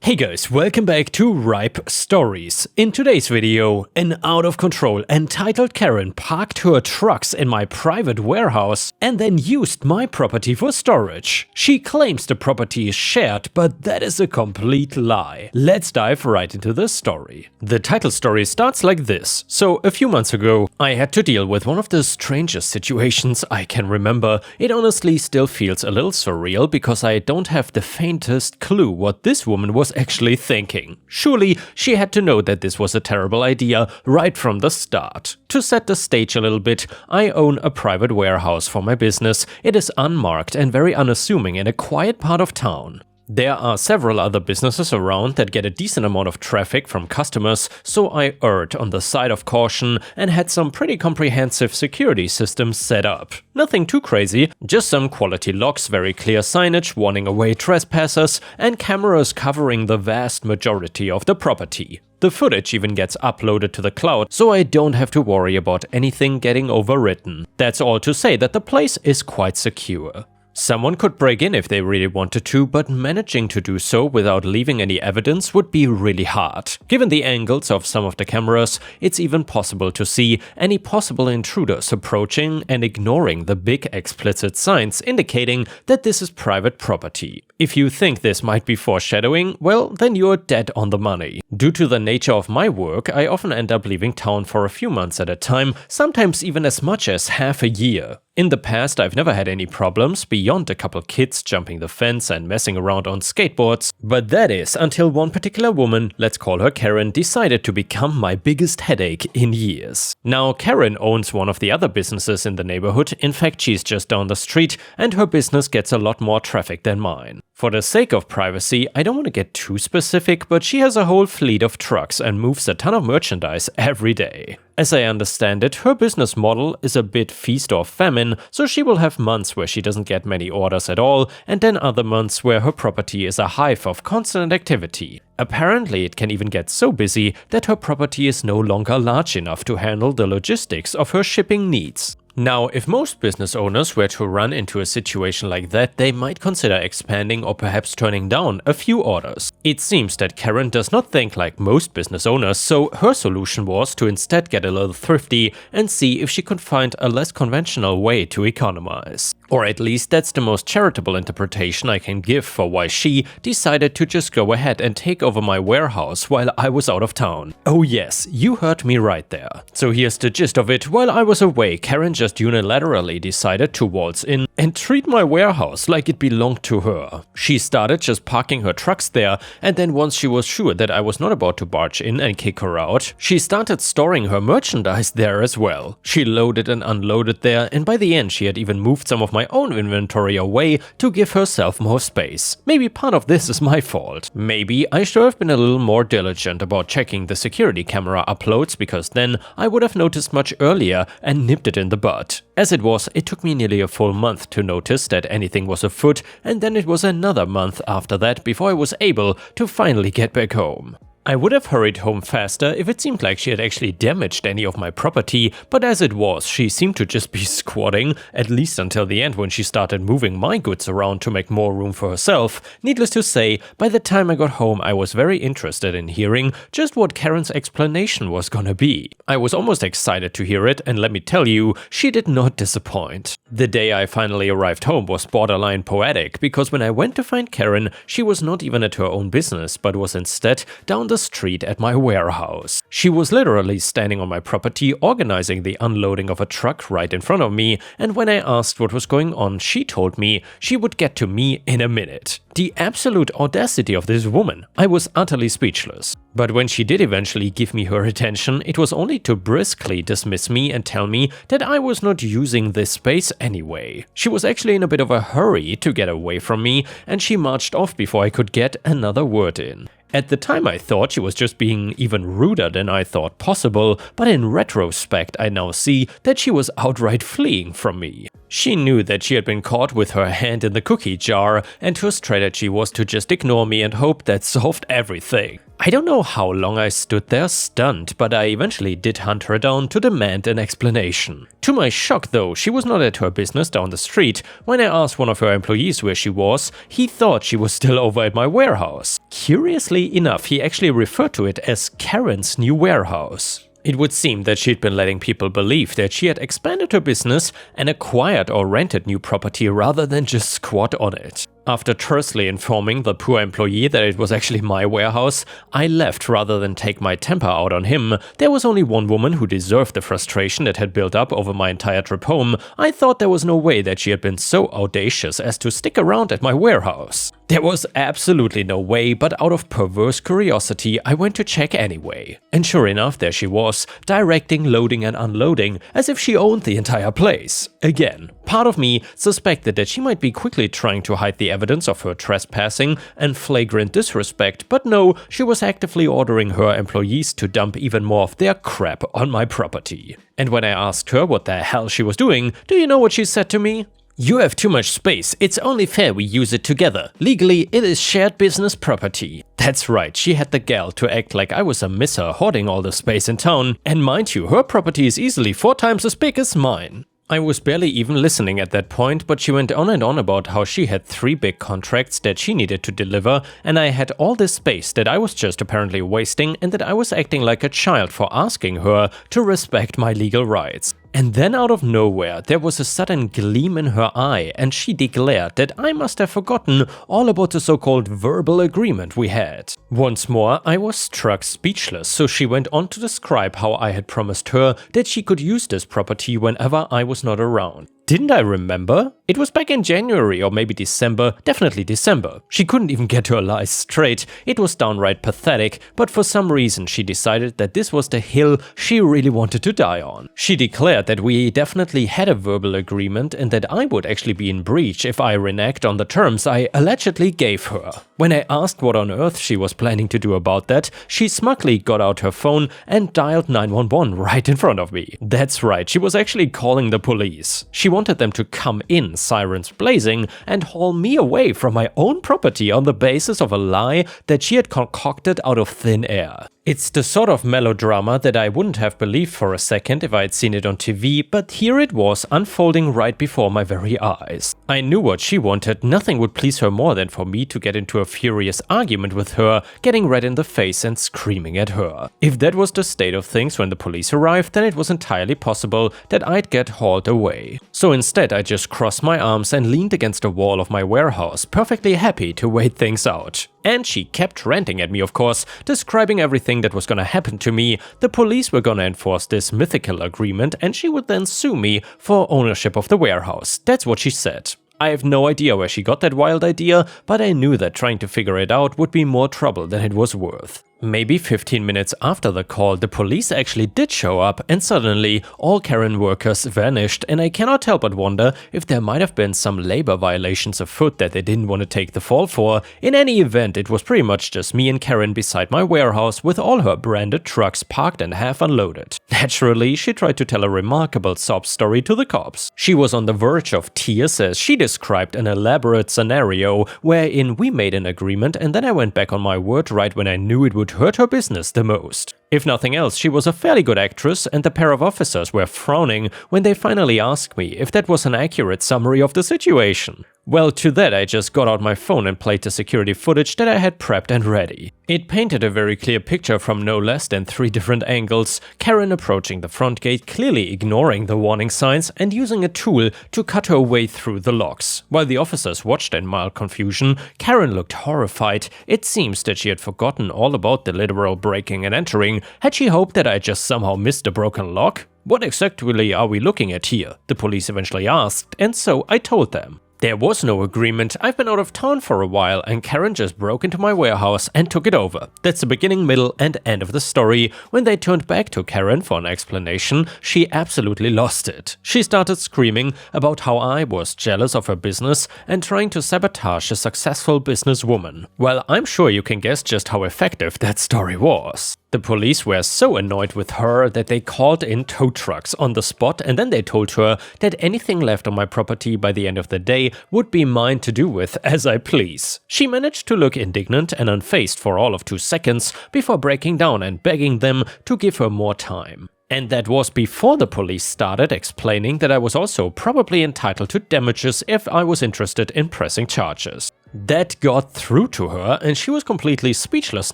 Hey guys, welcome back to Ripe Stories. In today's video, an out-of-control entitled Karen parked her trucks in my private warehouse and then used my property for storage. She claims the property is shared, but that is a complete lie. Let's dive right into the story. The title story starts like this. So, a few months ago, I had to deal with one of the strangest situations I can remember. It honestly still feels a little surreal because I don't have the faintest clue what this woman was actually thinking. Surely she had to know that this was a terrible idea right from the start. To set the stage a little bit, I own a private warehouse for my business. It is unmarked and very unassuming in a quiet part of town. There are several other businesses around that get a decent amount of traffic from customers, so I erred on the side of caution and had some pretty comprehensive security systems set up. Nothing too crazy, just some quality locks, very clear signage warning away trespassers, and cameras covering the vast majority of the property. The footage even gets uploaded to the cloud, so I don't have to worry about anything getting overwritten. That's all to say that the place is quite secure. Someone could break in if they really wanted to, but managing to do so without leaving any evidence would be really hard. Given the angles of some of the cameras, it's even possible to see any possible intruders approaching and ignoring the big explicit signs indicating that this is private property. If you think this might be foreshadowing, well, then you're dead on the money. Due to the nature of my work, I often end up leaving town for a few months at a time, sometimes even as much as half a year. In the past, I've never had any problems beyond a couple kids jumping the fence and messing around on skateboards, but that is until one particular woman, let's call her Karen, decided to become my biggest headache in years. Now, Karen owns one of the other businesses in the neighborhood. In fact, she's just down the street and her business gets a lot more traffic than mine. For the sake of privacy, I don't want to get too specific, but she has a whole fleet of trucks and moves a ton of merchandise every day. As I understand it, her business model is a bit feast or famine, so she will have months where she doesn't get many orders at all, and then other months where her property is a hive of constant activity. Apparently, it can even get so busy that her property is no longer large enough to handle the logistics of her shipping needs. Now, if most business owners were to run into a situation like that, they might consider expanding or perhaps turning down a few orders. It seems that Karen does not think like most business owners, so her solution was to instead get a little thrifty and see if she could find a less conventional way to economize. Or at least that's the most charitable interpretation I can give for why she decided to just go ahead and take over my warehouse while I was out of town. Oh yes, you heard me right there. So here's the gist of it. While I was away, Karen just unilaterally decided to waltz in and treat my warehouse like it belonged to her. She started just parking her trucks there, and then once she was sure that I was not about to barge in and kick her out, she started storing her merchandise there as well. She loaded and unloaded there, and by the end she had even moved some of my own inventory away to give herself more space. Maybe part of this is my fault. Maybe I should have been a little more diligent about checking the security camera uploads, because then I would have noticed much earlier and nipped it in the bud. As it was, it took me nearly a full month to notice that anything was afoot, and then it was another month after that before I was able to finally get back home. I would have hurried home faster if it seemed like she had actually damaged any of my property, but as it was, she seemed to just be squatting, at least until the end when she started moving my goods around to make more room for herself. Needless to say, by the time I got home, I was very interested in hearing just what Karen's explanation was gonna be. I was almost excited to hear it, and let me tell you, she did not disappoint. The day I finally arrived home was borderline poetic, because when I went to find Karen, she was not even at her own business, but was instead down the street at my warehouse. She was literally standing on my property organizing the unloading of a truck right in front of me, and when I asked what was going on, she told me she would get to me in a minute. The absolute audacity of this woman. I was utterly speechless. But when she did eventually give me her attention, it was only to briskly dismiss me and tell me that I was not using this space anyway. She was actually in a bit of a hurry to get away from me, and she marched off before I could get another word in. At the time I thought she was just being even ruder than I thought possible, but in retrospect I now see that she was outright fleeing from me. She knew that she had been caught with her hand in the cookie jar, and her strategy was to just ignore me and hope that solved everything. I don't know how long I stood there stunned, but I eventually did hunt her down to demand an explanation. To my shock though, she was not at her business down the street. When I asked one of her employees where she was, he thought she was still over at my warehouse. Curiously enough, he actually referred to it as Karen's new warehouse. It would seem that she'd been letting people believe that she had expanded her business and acquired or rented new property rather than just squat on it. After tersely informing the poor employee that it was actually my warehouse, I left rather than take my temper out on him. There was only one woman who deserved the frustration that had built up over my entire trip home. I thought there was no way that she had been so audacious as to stick around at my warehouse. There was absolutely no way, but out of perverse curiosity, I went to check anyway. And sure enough, there she was, directing, loading and unloading, as if she owned the entire place. Again, part of me suspected that she might be quickly trying to hide the evidence of her trespassing and flagrant disrespect, but no, she was actively ordering her employees to dump even more of their crap on my property. And when I asked her what the hell she was doing, do you know what she said to me? "You have too much space, it's only fair we use it together. Legally, it is shared business property." That's right, she had the gall to act like I was a misser hoarding all the space in town, and mind you, her property is easily 4 times as big as mine. I was barely even listening at that point, but she went on and on about how she had 3 big contracts that she needed to deliver, and I had all this space that I was just apparently wasting, and that I was acting like a child for asking her to respect my legal rights. And then out of nowhere, there was a sudden gleam in her eye, and she declared that I must have forgotten all about the so-called verbal agreement we had. Once more, I was struck speechless, so she went on to describe how I had promised her that she could use this property whenever I was not around. Didn't I remember? It was back in January or maybe December, definitely December. She couldn't even get her lies straight. It was downright pathetic, but for some reason she decided that this was the hill she really wanted to die on. She declared that we definitely had a verbal agreement and that I would actually be in breach if I reneged on the terms I allegedly gave her. When I asked what on earth she was planning to do about that, she smugly got out her phone and dialed 911 right in front of me. That's right, she was actually calling the police. She wanted them to come in, sirens blazing, and haul me away from my own property on the basis of a lie that she had concocted out of thin air. It's the sort of melodrama that I wouldn't have believed for a second if I had seen it on TV, but here it was unfolding right before my very eyes. I knew what she wanted. Nothing would please her more than for me to get into a furious argument with her, getting red in the face and screaming at her. If that was the state of things when the police arrived, then it was entirely possible that I'd get hauled away. So instead I just crossed my arms and leaned against the wall of my warehouse, perfectly happy to wait things out. And she kept ranting at me, of course, describing everything that was gonna happen to me. The police were gonna enforce this mythical agreement and she would then sue me for ownership of the warehouse. That's what she said. I have no idea where she got that wild idea, but I knew that trying to figure it out would be more trouble than it was worth. Maybe 15 minutes after the call, the police actually did show up, and suddenly all Karen workers vanished, and I cannot help but wonder if there might have been some labor violations afoot that they didn't want to take the fall for. In any event, it was pretty much just me and Karen beside my warehouse with all her branded trucks parked and half unloaded. Naturally, she tried to tell a remarkable sob story to the cops. She was on the verge of tears as she described an elaborate scenario wherein we made an agreement and then I went back on my word right when I knew it would hurt her business the most. If nothing else, she was a fairly good actress, and the pair of officers were frowning when they finally asked me if that was an accurate summary of the situation. Well, to that I just got out my phone and played the security footage that I had prepped and ready. It painted a very clear picture from no less than 3 different angles, Karen approaching the front gate, clearly ignoring the warning signs and using a tool to cut her way through the locks. While the officers watched in mild confusion, Karen looked horrified. It seems that she had forgotten all about the literal breaking and entering. Had she hoped that I just somehow missed a broken lock? What exactly are we looking at here? The police eventually asked, and so I told them. There was no agreement. I've been out of town for a while and Karen just broke into my warehouse and took it over. That's the beginning, middle and end of the story. When they turned back to Karen for an explanation, she absolutely lost it. She started screaming about how I was jealous of her business and trying to sabotage a successful businesswoman. Well, I'm sure you can guess just how effective that story was. The police were so annoyed with her that they called in tow trucks on the spot, and then they told her that anything left on my property by the end of the day would be mine to do with as I please. She managed to look indignant and unfazed for all of 2 seconds before breaking down and begging them to give her more time. And that was before the police started explaining that I was also probably entitled to damages if I was interested in pressing charges. That got through to her, and she was completely speechless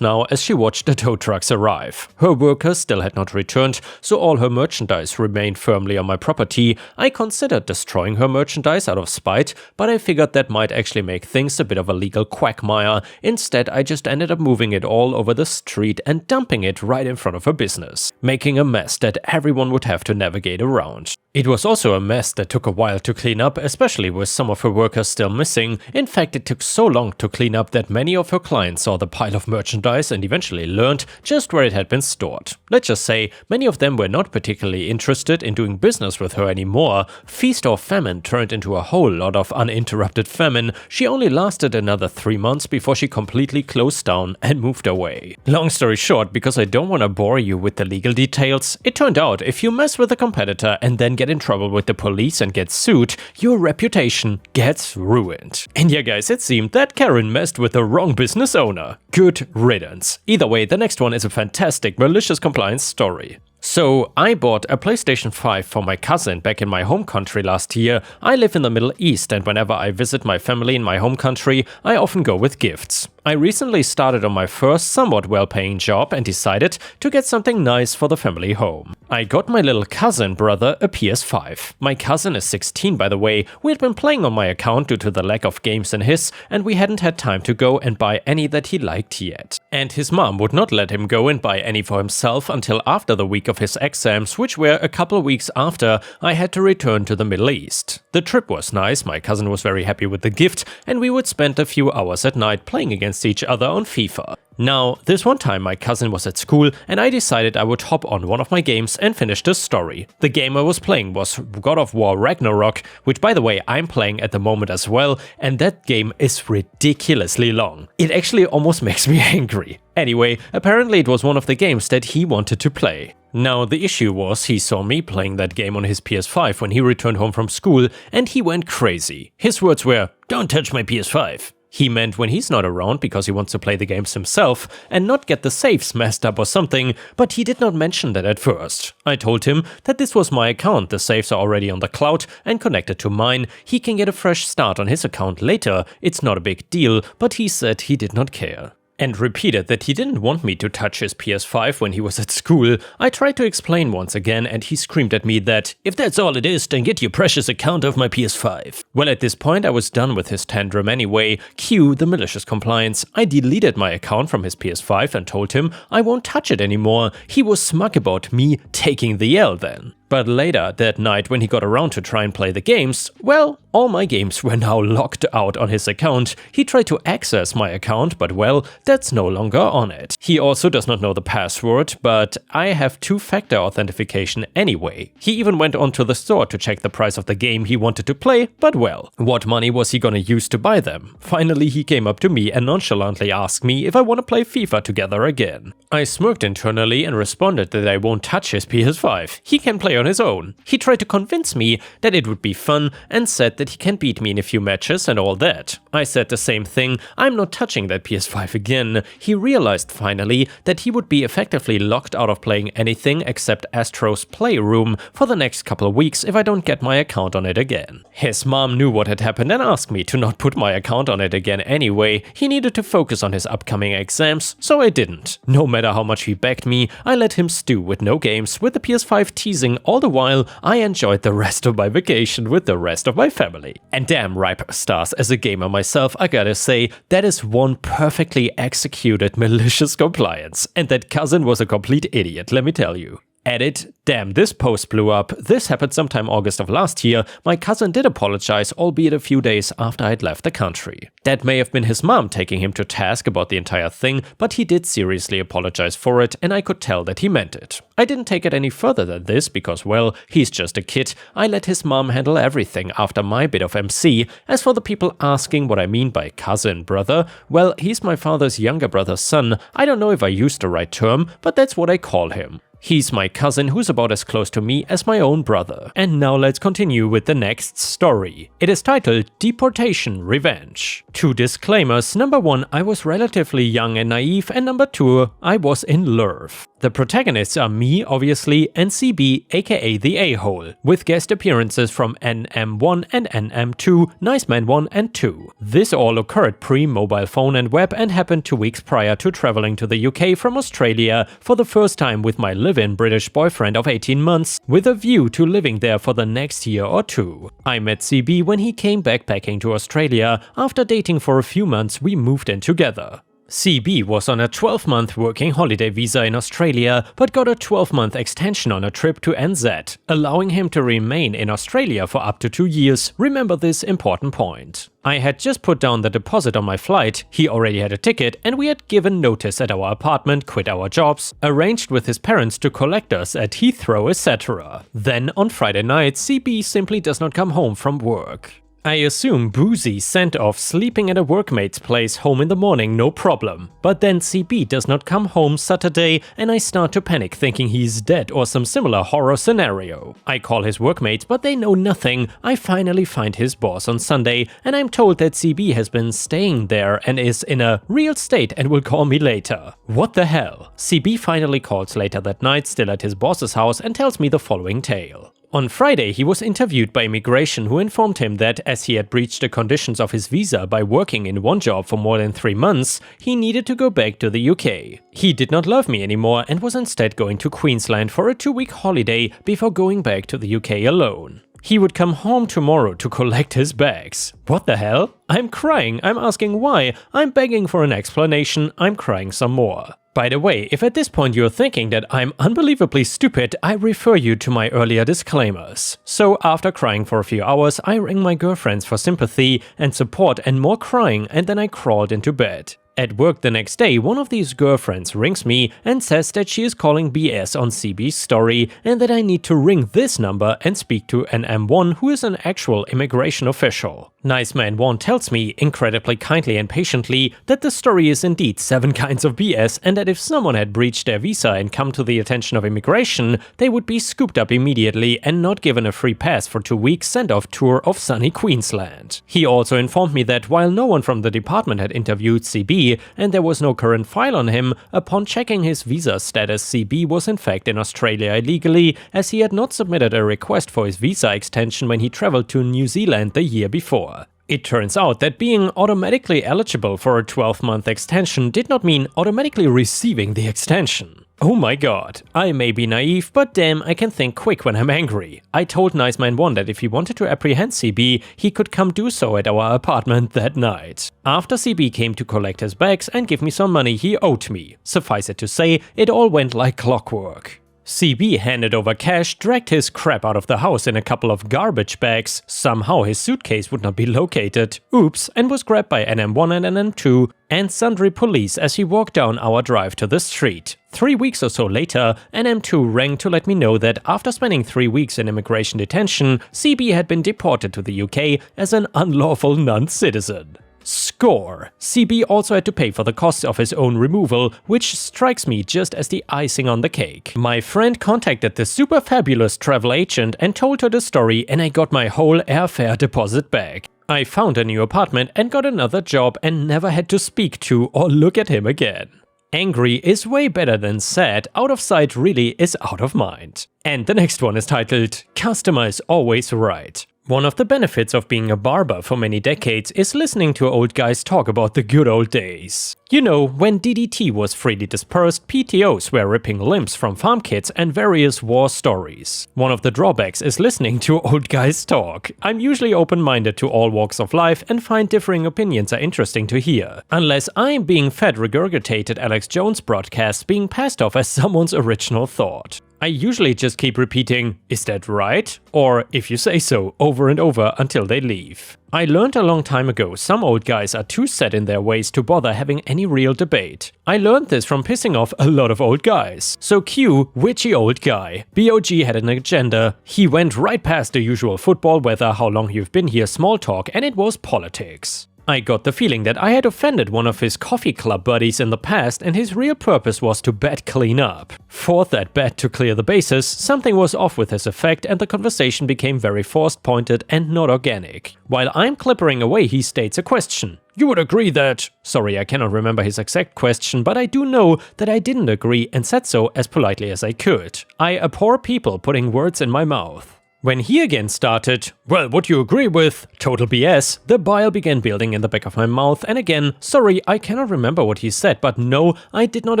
now as she watched the tow trucks arrive. Her workers still had not returned, so all her merchandise remained firmly on my property. I considered destroying her merchandise out of spite, but I figured that might actually make things a bit of a legal quagmire. Instead, I just ended up moving it all over the street and dumping it right in front of her business, making a mess that everyone would have to navigate around. It was also a mess that took a while to clean up, especially with some of her workers still missing. In fact, it took so long to clean up that many of her clients saw the pile of merchandise and eventually learned just where it had been stored. Let's just say, many of them were not particularly interested in doing business with her anymore. Feast or famine turned into a whole lot of uninterrupted famine. She only lasted another 3 months before she completely closed down and moved away. Long story short, because I don't want to bore you with the legal details, it turned out if you mess with a competitor and then get in trouble with the police and get sued, your reputation gets ruined. And yeah guys, it seemed that Karen messed with the wrong business owner. Good riddance. Either way, the next one is a fantastic malicious compliance story. So, I bought a PlayStation 5 for my cousin back in my home country last year. I live in the Middle East, and whenever I visit my family in my home country, I often go with gifts. I recently started on my first somewhat well-paying job and decided to get something nice for the family home. I got my little cousin brother a PS5. My cousin is 16 by the way. We had been playing on my account due to the lack of games in his, and we hadn't had time to go and buy any that he liked yet. And his mom would not let him go and buy any for himself until after the week of his exams, which were a couple weeks after I had to return to the Middle East. The trip was nice, my cousin was very happy with the gift, and we would spend a few hours at night playing against each other on FIFA. Now, this one time my cousin was at school and I decided I would hop on one of my games and finish the story. The game I was playing was God of War Ragnarok, which by the way I'm playing at the moment as well, and that game is ridiculously long. It actually almost makes me angry. Anyway, apparently it was one of the games that he wanted to play. Now, the issue was he saw me playing that game on his PS5 when he returned home from school and he went crazy. His words were, "Don't touch my PS5." He meant when he's not around because he wants to play the games himself and not get the saves messed up or something, but he did not mention that at first. I told him that this was my account, the saves are already on the cloud and connected to mine, he can get a fresh start on his account later, it's not a big deal, but he said he did not care. And repeated that he didn't want me to touch his PS5 when he was at school. I tried to explain once again and he screamed at me that, "If that's all it is, then get your precious account off my PS5. Well, at this point I was done with his tantrum anyway. Cue the malicious compliance. I deleted my account from his PS5 and told him I won't touch it anymore. He was smug about me taking the L then. But later that night when he got around to try and play the games, well, all my games were now locked out on his account. He tried to access my account, but well, that's no longer on it. He also does not know the password, but I have two-factor authentication anyway. He even went onto the store to check the price of the game he wanted to play, but well, what money was he gonna use to buy them? Finally, he came up to me and nonchalantly asked me if I want to play FIFA together again. I smirked internally and responded that I won't touch his PS5. He can play on his own. He tried to convince me that it would be fun and said that he can beat me in a few matches and all that. I said the same thing, I'm not touching that PS5 again. He realized finally that he would be effectively locked out of playing anything except Astro's Playroom for the next couple of weeks if I don't get my account on it again. His mom knew what had happened and asked me to not put my account on it again anyway. He needed to focus on his upcoming exams, so I didn't. No matter how much he begged me, I let him stew with no games, with the PS5 teasing all the while I enjoyed the rest of my vacation with the rest of my family. And damn ripe stars, as a gamer myself, I gotta say, that is one perfectly executed malicious compliance. And that cousin was a complete idiot, let me tell you. Edit. Damn, this post blew up. This happened sometime August of last year. My cousin did apologize, albeit a few days after I'd left the country. That may have been his mom taking him to task about the entire thing, but he did seriously apologize for it, and I could tell that he meant it. I didn't take it any further than this because, well, he's just a kid. I let his mom handle everything after my bit of MC. As for the people asking what I mean by cousin brother, well, he's my father's younger brother's son. I don't know if I used the right term, but that's what I call him. He's my cousin who's about as close to me as my own brother. And now let's continue with the next story. It is titled Deportation Revenge. 2 disclaimers. Number 1, I was relatively young and naive, and number 2, I was in love. The protagonists are me, obviously, and CB, aka the A-hole, with guest appearances from NM1 and NM2, Nice Man 1 and 2. This all occurred pre-mobile phone and web and happened 2 weeks prior to traveling to the UK from Australia for the first time with my live-in British boyfriend of 18 months, with a view to living there for the next year or 2. I met CB when he came backpacking to Australia. After dating for a few months, we moved in together. CB was on a 12-month working holiday visa in Australia, but got a 12-month extension on a trip to NZ, allowing him to remain in Australia for up to 2 years. Remember this important point. I had just put down the deposit on my flight, he already had a ticket, and we had given notice at our apartment, quit our jobs, arranged with his parents to collect us at Heathrow, etc. Then, on Friday night, CB simply does not come home from work. I assume boozy sent off sleeping at a workmate's place home in the morning, no problem. But then CB does not come home Saturday and I start to panic thinking he's dead or some similar horror scenario. I call his workmates but they know nothing. I finally find his boss on Sunday and I'm told that CB has been staying there and is in a real state and will call me later. What the hell? CB finally calls later that night, still at his boss's house, and tells me the following tale. On Friday, he was interviewed by immigration who informed him that as he had breached the conditions of his visa by working in one job for more than 3 months, he needed to go back to the UK. He did not love me anymore and was instead going to Queensland for a 2-week holiday before going back to the UK alone. He would come home tomorrow to collect his bags. What the hell? I'm crying, I'm asking why, I'm begging for an explanation, I'm crying some more. By the way, if at this point you're thinking that I'm unbelievably stupid, I refer you to my earlier disclaimers. So after crying for a few hours, I rang my girlfriends for sympathy and support and more crying, and then I crawled into bed. At work the next day, one of these girlfriends rings me and says that she is calling BS on CB's story and that I need to ring this number and speak to an M1 who is an actual immigration official. Nice Man 1 tells me, incredibly kindly and patiently, that the story is indeed 7 kinds of BS and that if someone had breached their visa and come to the attention of immigration, they would be scooped up immediately and not given a free pass for 2 weeks send-off tour of sunny Queensland. He also informed me that while no one from the department had interviewed CB and there was no current file on him, upon checking his visa status, CB was in fact in Australia illegally, as he had not submitted a request for his visa extension when he traveled to New Zealand the year before. It turns out that being automatically eligible for a 12-month extension did not mean automatically receiving the extension. Oh my god, I may be naive, but damn, I can think quick when I'm angry. I told Nice Man 1 that if he wanted to apprehend CB, he could come do so at our apartment that night. After CB came to collect his bags and give me some money he owed me. Suffice it to say, it all went like clockwork. CB handed over cash, dragged his crap out of the house in a couple of garbage bags, somehow his suitcase would not be located, oops, and was grabbed by NM1 and NM2 and sundry police as he walked down our drive to the street. 3 weeks or so later, NM2 rang to let me know that after spending 3 weeks in immigration detention, CB had been deported to the UK as an unlawful non-citizen. Score! CB also had to pay for the costs of his own removal, which strikes me just as the icing on the cake. My friend contacted the super fabulous travel agent and told her the story, and I got my whole airfare deposit back. I found a new apartment and got another job and never had to speak to or look at him again. Angry is way better than sad, out of sight really is out of mind. And the next one is titled, Customer is Always Right. One of the benefits of being a barber for many decades is listening to old guys talk about the good old days. You know, when DDT was freely dispersed, PTOs were ripping limbs from farm kids and various war stories. One of the drawbacks is listening to old guys talk. I'm usually open-minded to all walks of life and find differing opinions are interesting to hear. Unless I'm being fed regurgitated Alex Jones broadcasts being passed off as someone's original thought. I usually just keep repeating, "Is that right?" or "If you say so," over and over until they leave. I learned a long time ago some old guys are too set in their ways to bother having any real debate. I learned this from pissing off a lot of old guys. So cue witchy old guy. BOG had an agenda. He went right past the usual football weather, how long you've been here small talk, and it was politics. I got the feeling that I had offended one of his coffee club buddies in the past and his real purpose was to bet clean up. For that bet to clear the bases, something was off with his effect and the conversation became very forced, pointed and not organic. While I'm clippering away, he states a question. "You would agree that..." Sorry, I cannot remember his exact question, but I do know that I didn't agree and said so as politely as I could. I abhor people putting words in my mouth. When he again started, "Well, what you agree with?" Total BS, the bile began building in the back of my mouth and again, sorry, I cannot remember what he said, but no, I did not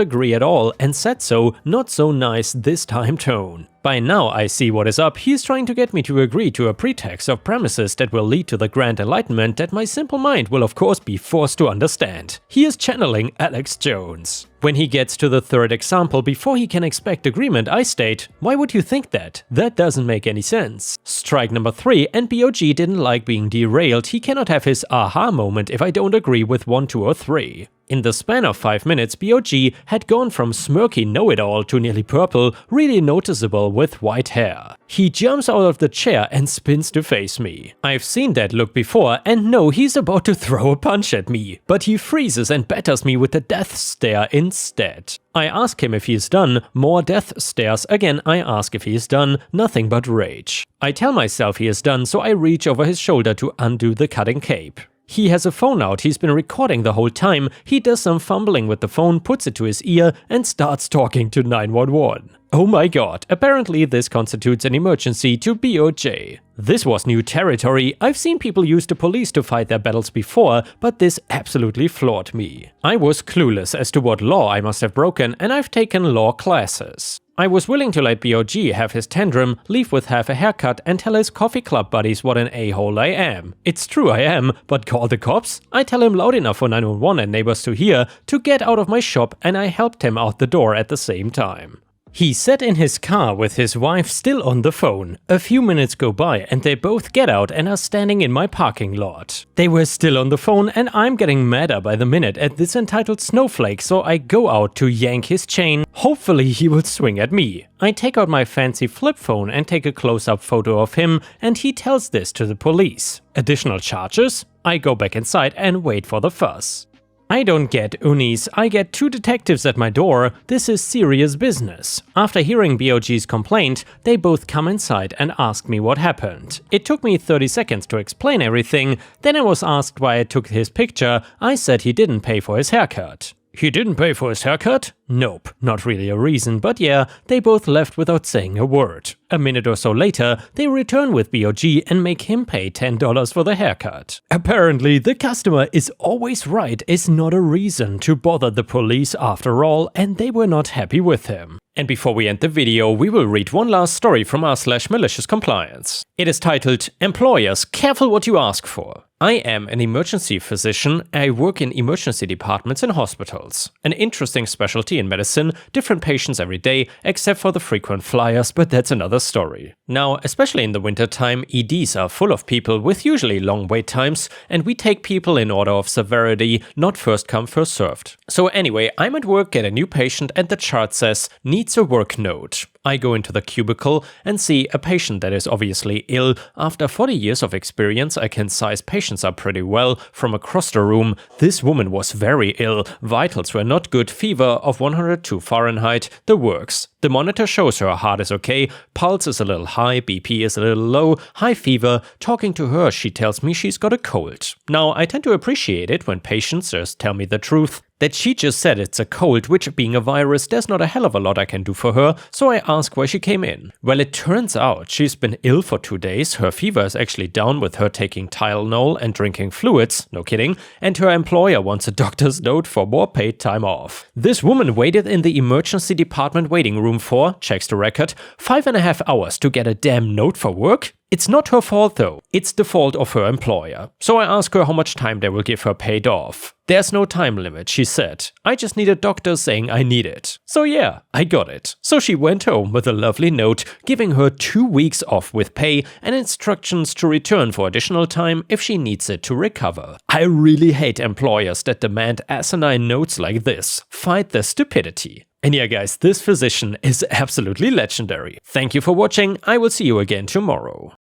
agree at all and said so, not so nice this time tone. By now I see what is up, he is trying to get me to agree to a pretext of premises that will lead to the grand enlightenment that my simple mind will of course be forced to understand. He is channeling Alex Jones. When he gets to the third example before he can expect agreement, I state, "Why would you think that? That doesn't make any sense." Strike number 3, and BOG didn't like being derailed, he cannot have his aha moment if I don't agree with 1, 2 or 3. In the span of 5 minutes, BOG had gone from smirky know-it-all to nearly purple, really noticeable with white hair. He jumps out of the chair and spins to face me. I've seen that look before and know he's about to throw a punch at me, but he freezes and batters me with the death stare instead. I ask him if he is done, more death stares, again I ask if he is done, nothing but rage. I tell myself he is done, so I reach over his shoulder to undo the cutting cape. He has a phone out, he's been recording the whole time, he does some fumbling with the phone, puts it to his ear and starts talking to 911. Oh my god, apparently this constitutes an emergency to BOJ. This was new territory, I've seen people use the police to fight their battles before, but this absolutely floored me. I was clueless as to what law I must have broken and I've taken law classes. I was willing to let BOG have his tantrum, leave with half a haircut and tell his coffee club buddies what an a-hole I am. It's true I am, but call the cops? I tell him loud enough for 911 and neighbors to hear to get out of my shop and I helped him out the door at the same time. He sat in his car with his wife still on the phone. A few minutes go by and they both get out and are standing in my parking lot. They were still on the phone and I'm getting madder by the minute at this entitled snowflake, so I go out to yank his chain. Hopefully he will swing at me. I take out my fancy flip phone and take a close-up photo of him and he tells this to the police. Additional charges? I go back inside and wait for the fuss. I don't get unis, I get 2 detectives at my door. This is serious business. After hearing BOG's complaint, they both come inside and ask me what happened. It took me 30 seconds to explain everything, then I was asked why I took his picture. I said he didn't pay for his haircut. He didn't pay for his haircut? Nope, not really a reason, but yeah, they both left without saying a word. A minute or so later, they return with BOG and make him pay $10 for the haircut. Apparently, the customer is always right is not a reason to bother the police after all, and they were not happy with him. And before we end the video, we will read one last story from r/malicious compliance. It is titled, "Employers, careful what you ask for." I am an emergency physician. I work in emergency departments in hospitals. An interesting specialty in medicine, different patients every day, except for the frequent flyers, but that's another story. Now, especially in the winter time, EDs are full of people with usually long wait times, and we take people in order of severity, not first come first served. So anyway, I'm at work, get a new patient, and the chart says, needs a work note. I go into the cubicle and see a patient that is obviously ill. After 40 years of experience, I can size patients up pretty well from across the room. This woman was very ill, vitals were not good, fever of 102 Fahrenheit, the works. The monitor shows her heart is okay, pulse is a little high, BP is a little low, high fever. Talking to her, she tells me she's got a cold. Now, I tend to appreciate it when patients just tell me the truth. That she just said it's a cold, which being a virus, there's not a hell of a lot I can do for her, so I ask why she came in. Well, it turns out she's been ill for 2 days, her fever is actually down with her taking Tylenol and drinking fluids, no kidding, and her employer wants a doctor's note for more paid time off. This woman waited in the emergency department waiting room for, checks the record, 5.5 hours to get a damn note for work? It's not her fault though, it's the fault of her employer. So I ask her how much time they will give her paid off. There's no time limit, she said. I just need a doctor saying I need it. So yeah, I got it. So she went home with a lovely note giving her 2 weeks off with pay and instructions to return for additional time if she needs it to recover. I really hate employers that demand asinine notes like this. Fight the stupidity. And yeah guys, this physician is absolutely legendary. Thank you for watching, I will see you again tomorrow.